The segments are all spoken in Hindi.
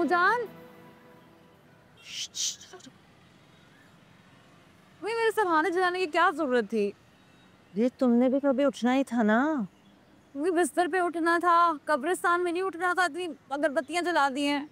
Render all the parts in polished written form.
जान, मेरे सरहाने जलाने की क्या जरूरत थी? ये तुमने भी कभी उठना ही था ना। बिस्तर पे उठना था, कब्रिस्तान में नहीं उठना था। इतनी अगरबत्तियां जला दी हैं।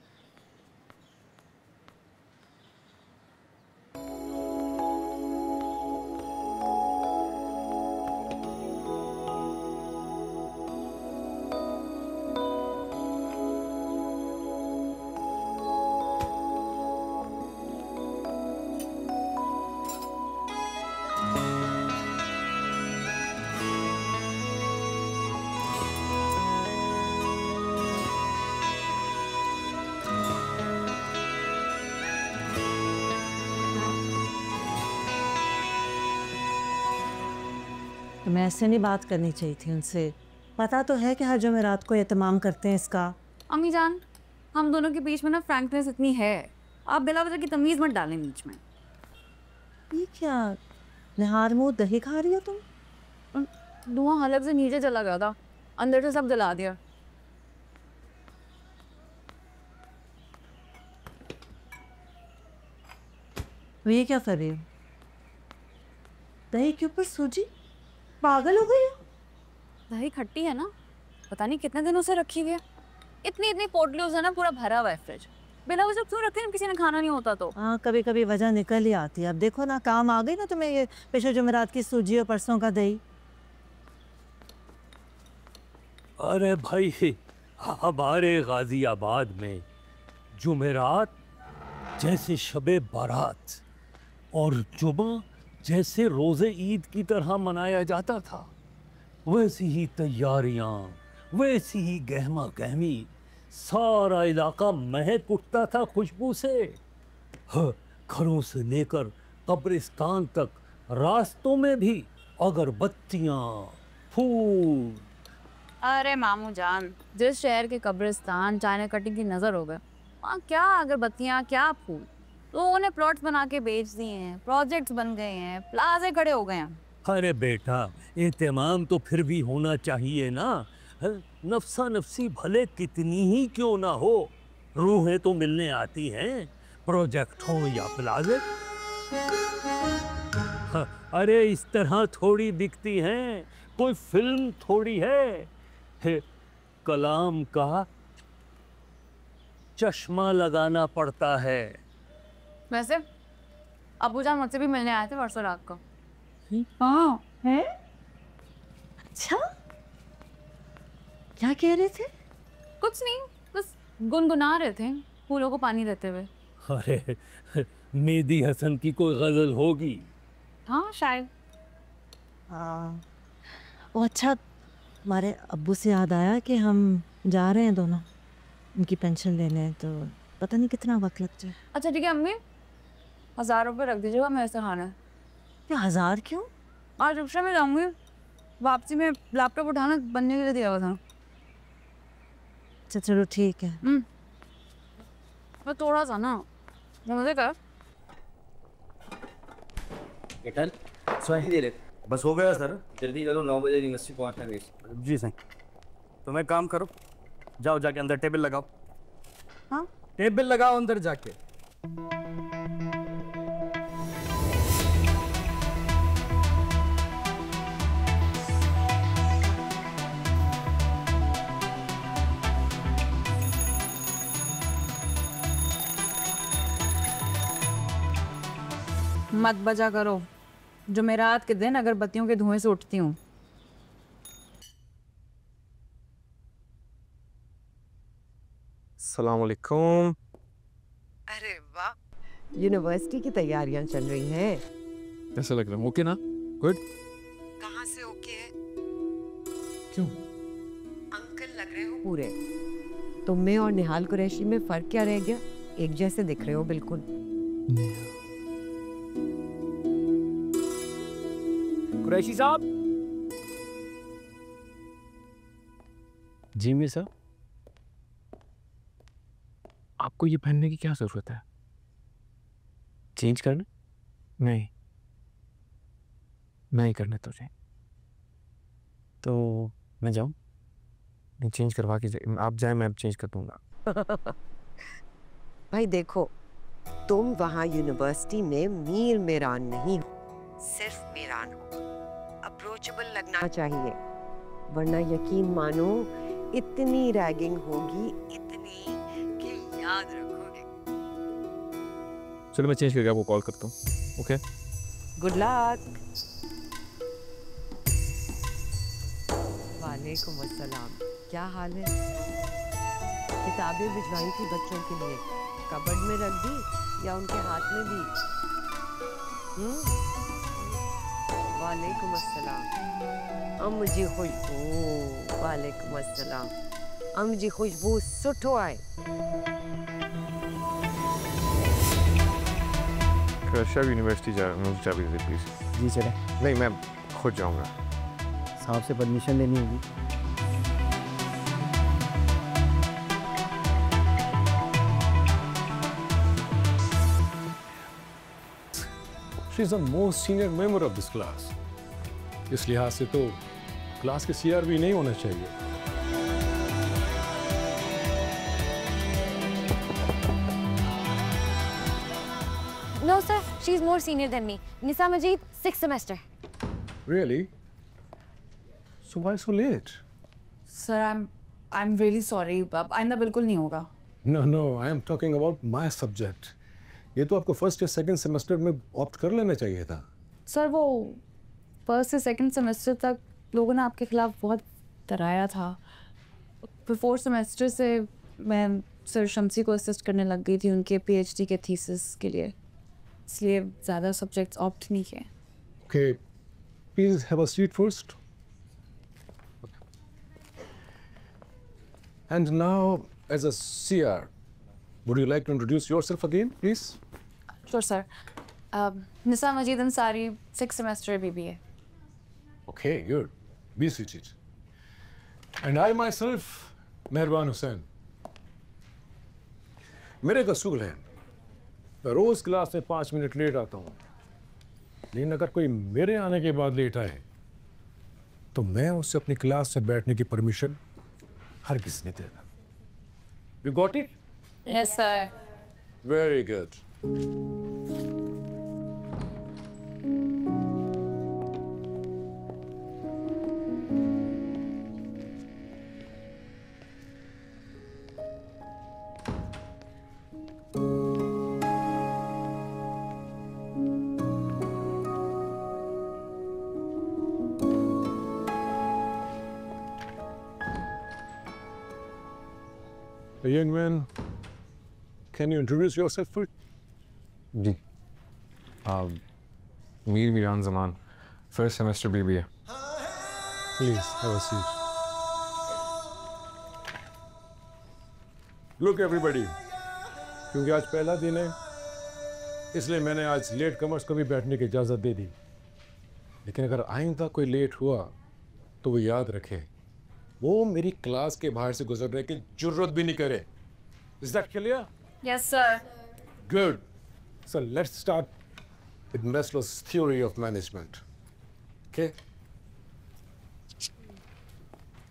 तुम्हें ऐसे नहीं बात करनी चाहिए थी उनसे। पता तो है कि हर जुमेरात को एहतमाम करते हैं इसका। अम्मी जान, हम दोनों के बीच में ना फ्रैंकनेस इतनी है, आप बिला वजह की तमीज मत डालें बीच में। ये क्या निहार मुंह दही खा रही हो तुम? धुआं हलक से नीचे चला गया था, अंदर से सब जला दिया। तो ये क्या कर रही हो? दही के ऊपर सूजी? पागल हो गई हो? दही खट्टी है ना, पता नहीं कितने दिनों से रखी हुई है। इतनी इतनी पोटलियों से ना पूरा भरा हुआ है फ्रिज। बिना वजह क्यों रखे हैं? किसी ने खाना नहीं होता तो। हाँ, कभी कभी वजह निकल ही आती है। अब देखो ना, काम आ गई ना तुम्हें ये पिछले जुमेरात की सूजी और परसों का दही। अरे भाई, हमारे गाजियाबाद में जुमेरात जैसे शबे बारात और जुमा जैसे रोजे ईद की तरह मनाया जाता था, वैसी ही तैयारियां, वैसी ही गहमा गहमी। सारा इलाका महक उठता था खुशबू से। घरों से लेकर कब्रिस्तान तक रास्तों में भी अगरबत्तियां, फूल। अरे मामू जान, जिस शहर के कब्रिस्तान चाइना कटिंग की नजर हो गए, वहाँ क्या अगरबत्तियाँ, क्या फूल। लोगों ने प्लॉट्स बना के बेच दिए हैं, प्रोजेक्ट्स बन गए हैं, प्लाजे खड़े हो गए हैं। अरे बेटा, एहतमाम तो फिर भी होना चाहिए ना। नफसा नफसी भले कितनी ही क्यों ना हो, रूहें तो मिलने आती हैं, प्रोजेक्ट हो या प्लाजे। अरे इस तरह थोड़ी दिखती हैं, कोई फिल्म थोड़ी है। कलाम का चश्मा लगाना पड़ता है। वैसे अबू जान मुझसे भी मिलने आए थे परसों रात को। हाँ है? अच्छा, क्या कह रहे थे? कुछ नहीं, बस गुनगुना रहे थे फूलों को पानी देते हुए। अरे मेहदी हसन की कोई गजल होगी। हाँ शायद। हाँ। वो अच्छा, हमारे अब्बू से याद आया कि हम जा रहे हैं दोनों उनकी पेंशन लेने, तो पता नहीं कितना वक्त लग जाए। अच्छा ठीक है अम्मी, 1000 रुपये रख दीजिएगा मेरे से खाना। क्या 1000 क्यों? आज रिक्शा में जाऊंगी, वापसी में लैपटॉप उठाना बनने के लिए दिया हुआ था। अच्छा चलो ठीक है। मैं थोड़ा सा ना मजे कर। केटल सही दे रहे। बस हो गया सर। जल्दी करो, 9 बजे यूनिवर्सिटी पहुंचना है। जी सही। तुम एक काम करो, जाओ जाके अंदर टेबल लगाओ। हाँ, टेबल लगाओ अंदर जाके। मत बजा करो, जुमेरात के दिन अगरबत्तियों के धुएं से उठती हूँ। अस्सलाम वालेकुम। अरे वाह, यूनिवर्सिटी की तैयारियां चल रही हैं। कैसा लग रहा है? ओके ना? गुड। कहाँ से ओके है? क्यों? अंकल लग रहे हो पूरे। तुम में और निहाल कुरैशी में फर्क क्या रह गया? एक जैसे दिख रहे हो बिल्कुल। कुरैशी साहब। जी मिस साहब, आपको ये पहनने की क्या जरूरत है? चेंज करना? नहीं, मैं ही करने तुझे। तो मैं जाऊं? नहीं, चेंज करवा के आप जाए, मैं अब चेंज कर दूंगा। भाई देखो, तुम वहाँ यूनिवर्सिटी में मीर मेरान नहीं हो, सिर्फ मेरान हो। अप्रोचेबल लगना चाहिए, वरना यकीन मानो इतनी रैगिंग होगी, इतनी कि याद रखोगे। चलो मैं चेंज करके आपको कॉल करता हूँ। Okay good luck. वालेकुम अस्सलाम, क्या हाल है? किताबें भिजवाई थी बच्चों के लिए, कबर्ड में रख दी या उनके हाथ में दी? वालेकुम अस्सलाम। अम्म जी खुशबू। वालेकुम अस्सलाम। अम्म जी खुशबू सुठो आए। रशिया यूनिवर्सिटी जा रहा हूँ, चाबी दे प्लीज। जी चले। नहीं मैं खुद जाऊँगा। साहब से परमिशन लेनी होगी। She is the most senior member of this class. इस लिहाज से तो क्लास के CR भी नहीं होना चाहिए। No sir, she's more senior than me. Nisa Majid, 6th semester. Really? So why so late? Sir I am really sorry, अब आइंदा बिल्कुल नहीं होगा। No, I am talking about my subject. ये तो आपको फर्स्ट या सेकंड सेमेस्टर में ऑप्ट कर लेना चाहिए था। सर वो फर्स्ट से सेकंड सेमेस्टर तक लोगों ने आपके खिलाफ बहुत डराया था। फिर फोर्थ सेमेस्टर से मैं सर शम्सी को असिस्ट करने लग गई थी उनके PhD के थीसिस के लिए, इसलिए ज़्यादा सब्जेक्ट्स ऑप्ट नहीं किए। Okay, please have a seat first. And now, as a CR, would you like to introduce yourself again, please? Sure sir. Nisa Majeed Ansari, 6th semester BBA। Okay, good. Be seated. And I myself, Mehrbaan Hussain. मेरे का असूल है, मैं रोज क्लास में 5 मिनट लेट आता हूँ, लेकिन अगर कोई मेरे आने के बाद लेट आए तो मैं उससे अपनी क्लास से बैठने की परमिशन हर किसी ने देना। You got it? Yes sir. Very good. A young man, can you introduce yourself first? जी Mir Meeran Zaman, first semester BBA। Please have a seat. Look everybody, क्योंकि आज पहला दिन है इसलिए मैंने आज लेट कमर्स को भी बैठने की इजाज़त दे दी, लेकिन अगर आइंदा कोई लेट हुआ तो वो याद रखे वो मेरी क्लास के बाहर से गुजरने की जरूरत भी नहीं करे। Is that clear? Yes sir. Good. So let's start with Maslow's theory of management. Okay?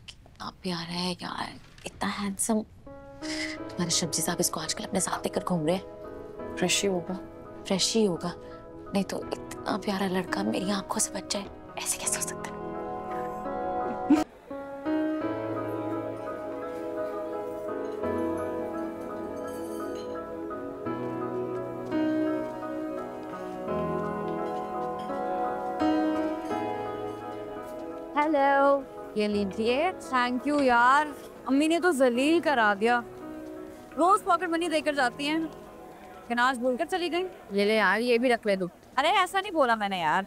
कितना प्यारा है यार, इतना हैंडसम। तुम्हारे शब्जी साहब इसको आजकल अपने साथ लेकर घूम रहे हैं। फ्रेश ही होगा। फ्रेश ही होगा, नहीं तो इतना प्यारा लड़का मेरी आंखों से बच जाए, ऐसे कैसे हो सकता है? हेलो, ये लीजिए। थैंक यू यार, अम्मी ने तो जलील करा दिया। रोज पॉकेट मनी देकर जाती हैं, लेकिन आज भूलकर चली गई। ले ले यार, ये भी रख ले तू। अरे ऐसा नहीं बोला मैंने यार।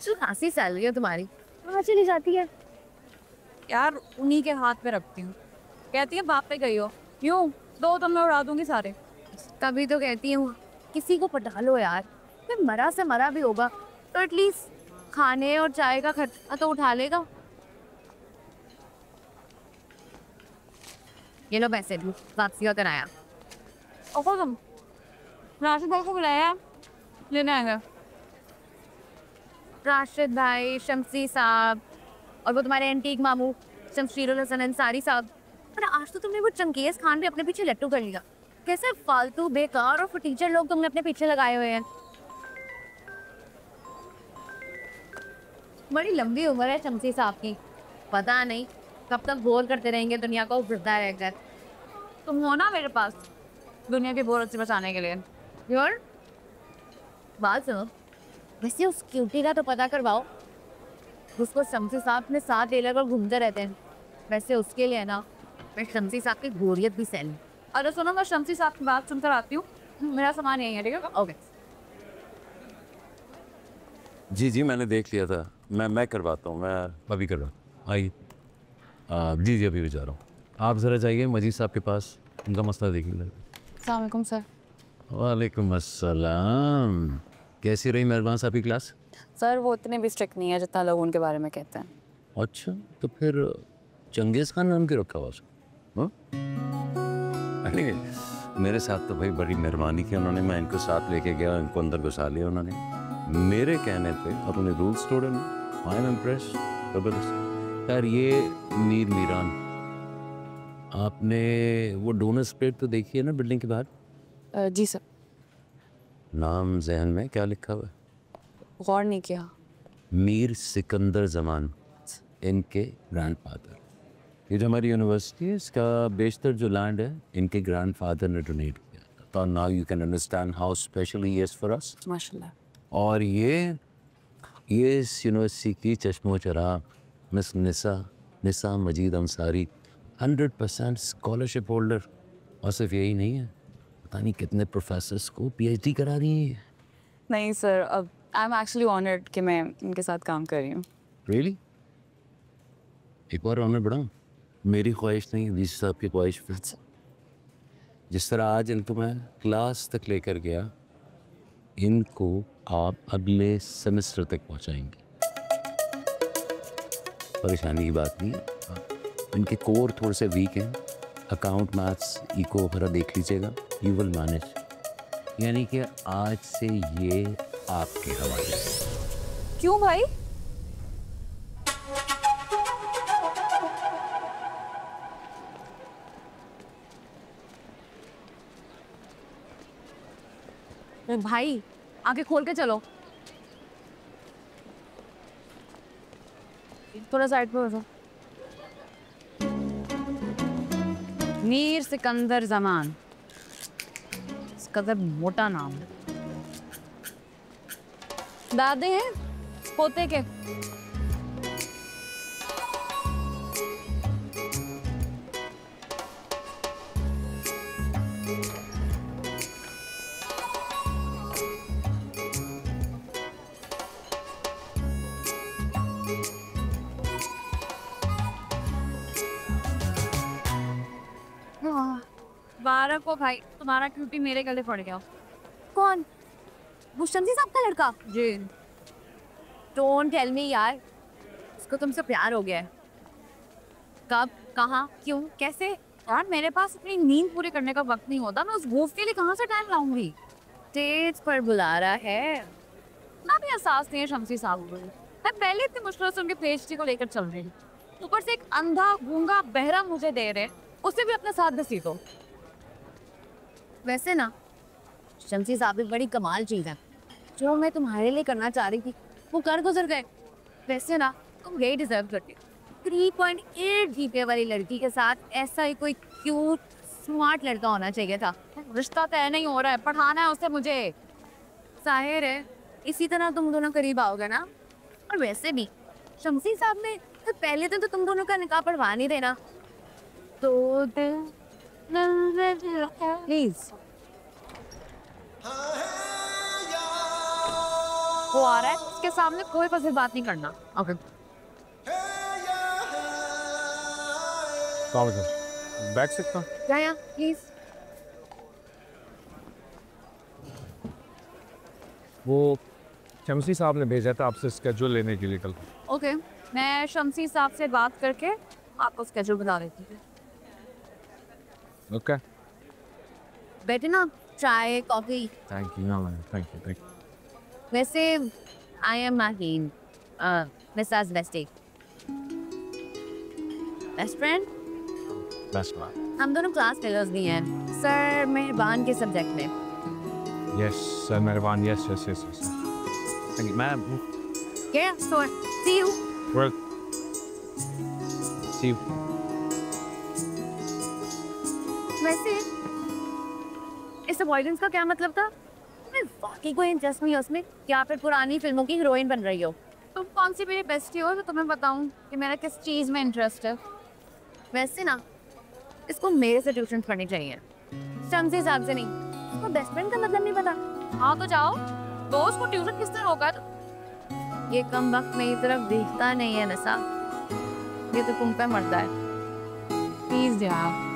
जो खासी सैलरी है तुम्हारी, कहाँ चली जाती है? यार उन्हीं के हाथ पे रखती हूँ। कहती है बाप पे गई हो, यूँ दो तो मैं उड़ा दूंगी सारे। तभी तो कहती हूँ किसी को पटा लो यार, फिर मरा से मरा भी होगा तो एटलीस्ट खाने और चाय का खर्चा तो उठा लेगा। ये लो पैसे, वापसी का कराया। ओहो तुम राशिद भाई को बुलाया लेने आएंगे? राशिद भाई, शम्सी साहब और वो तुम्हारे एंटीक मामू शमशीरुल हसन अंसारी साहब। पर आज तो तुमने वो चंगेज खान भी अपने पीछे लट्टू कर लिया। कैसे फालतू बेकार और टीचर लोग तुमने अपने पीछे लगाए हुए हैं। बड़ी लंबी उम्र है शमसी साहब की, पता नहीं कब तक बोर करते रहेंगे दुनिया को वृद्धा रहकर। तुम हो ना मेरे पास दुनिया के बोर से बचाने के लिए। यार बात सुनो, वैसे उस क्यूटी का तो पता करवाओ, उसको शमसी साहब ने साथ ले लेकर घूमते रहते हैं। वैसे उसके लिए ना मैं शमसी साहब की बोरियत भी सहलूं। अरे सुनो, मैं शमसी साहब की बात सुनकर आती हूँ, मेरा सामान यही है, ठीक है? ओके। जी मैंने देख लिया था, मैं करवाता हूँ, मैं अभी करवा। आइए। जी अभी भी जा रहा हूँ। आप ज़रा जाइए मजीद साहब के पास, उनका मसला देख लीजिए। अस्सलाम वालेकुम सर। वालेकुम अस्सलाम। कैसी रही मेहरबान साहब की क्लास? सर वो इतने भी स्ट्रिक्ट नहीं है जितना लोग उनके बारे में कहते हैं। अच्छा, तो फिर चंगेज़ खान नाम क्यों रखा हुआ उसको? अरे मेरे साथ तो भाई बड़ी मेहरबानी की उन्होंने, मैं इनको साथ लेके गया, इनको अंदर घुसा लिया उन्होंने मेरे कहने पे, अपने रूल्स तोड़े नहीं। आई एम इम्प्रेस, जबरदस्त। यार ये मीर मीरान, आपने वो डोनर्स प्लेट तो देखी है ना बिल्डिंग के बाहर? जी सर। नाम जहन में क्या लिखा हुआ है? गौर नहीं किया। मीर सिकंदर जमान, इनके ग्रैंडफादर। ये जो हमारी यूनिवर्सिटी है, इसका बेशतर जो लैंड है इनके ग्रैंडफादर ने डोनेट किया। तो now you can understand how special he is for us. माशाल्लाह। और ये इस यूनिवर्सिटी की चश्मो चराग मिस निसा मजीद अंसारी, 100% स्कॉलरशिप होल्डर। और सिर्फ यही नहीं है, पता नहीं कितने प्रोफेसर्स को PhD करा रही है। नहीं सर, अब आई एम एक्चुअली ऑनर्ड कि मैं इनके साथ काम कर रही हूँ। रियली? एक बार ऑनर बढ़ाऊँ? मेरी ख्वाहिश नहीं, वीसी साहब की ख्वाहिश पे। जिस तरह आज इनको मैं क्लास तक लेकर गया, इनको आप अगले सेमेस्टर तक पहुंचाएंगे। परेशानी की बात नहीं है, इनके कोर थोड़े से वीक हैं। अकाउंट, मैथ्स, इको वगैरह देख लीजिएगा, यू विल मैनेज। यानी कि आज से ये आपके हवाले। क्यों भाई? भाई आगे खोल के चलो। थोड़ा साइड पे हो जाओ। मीर सिकंदर जमान, सिकंदर मोटा नाम है। दादे हैं पोते के। बारह को भाई तुम्हारा क्यूटी मेरे गले पड़ गया। कौन? वो शमसी साहब का लड़का? जी। डोंट टेल मी यार, उसको तुमसे प्यार हो गया है। कब, कहाँ, क्यों, कैसे? यार मेरे पास अपनी नींद पूरी करने का वक्त नहीं होता, मैं उस वूफ के लिए कहाँ से टाइम लाऊंगी? स्टेज पर बुला रहा है ना भी एहसास नहीं है शमसी साहब को। मैं पहले इतनी मुश्किल से उनके PhD को लेकर चल रही हूँ, ऊपर से एक अंधा गूंगा बहरा मुझे दे रहे, उसे भी अपने साथ घसीटो। तो वैसे ना शमसी साहब भी बड़ी कमाल चीज़ है। जो मैं तुम्हारे लिए करना चाह रही थी वो कर गुजर गए। वैसे ना तुम यही डिजर्व करती हो। 3.8 GPA वाली लड़की के साथ ऐसा ही कोई क्यूट स्मार्ट लड़का होना चाहिए था। रिश्ता तय नहीं हो रहा है, पढ़ाना है उसे मुझे। जाहिर है इसी तरह तुम दोनों करीब आओगे ना। और वैसे भी शमसी साहब ने तो पहले तो तुम दोनों का निकाह पढ़वा नहीं देना। तो प्लीज वो आ रहा है, उसके सामने कोई फजिल बात नहीं करना। ओके। बैठ सकता हूँ? जाया प्लीज। वो शमसी साहब ने भेजा था आपसे स्केड्यूल लेने के लिए कल। ओके, मैं शमसी साहब से बात करके आपको स्केड्यूल बता देती हूँ। ओके। बैठे ना, चाय coffee. Thank you. Thank you. वैसे I am Maheen, Mrs Westy. Best friend? Best friend. हम दोनों क्लास फेलोज भी हैं सर मेहरबान के सब्जेक्ट में। यस सर मेहरबान, yes yes yes yes. Thank you ma'am. Yeah, sure. See you. Well see you. वैसे इस अवॉइडेंस का क्या मतलब था? मैं वाकई कोई इंटरेस्ट नहीं है उसमें, या फिर पुरानी फिल्मों की हीरोइन बन रही हो? तुम कौन सी मेरी बेस्टी हो तो तुम्हें बताऊं कि मेरा किस चीज़ में इंटरेस्ट है। वैसे ना इसको मेरे से ट्यूशन पढ़नी चाहिए, शम्सी साहब से नहीं। इसको बेस्ट फ्रेंड का मतलब नहीं पता। हाँ तो जाओ, दोस्त को ट्यूशन किस तरह होगा? ये कम वक्त मेरी तरफ देखता नहीं है नशा, ये तो तुम पे मरता है। प्लीज यार।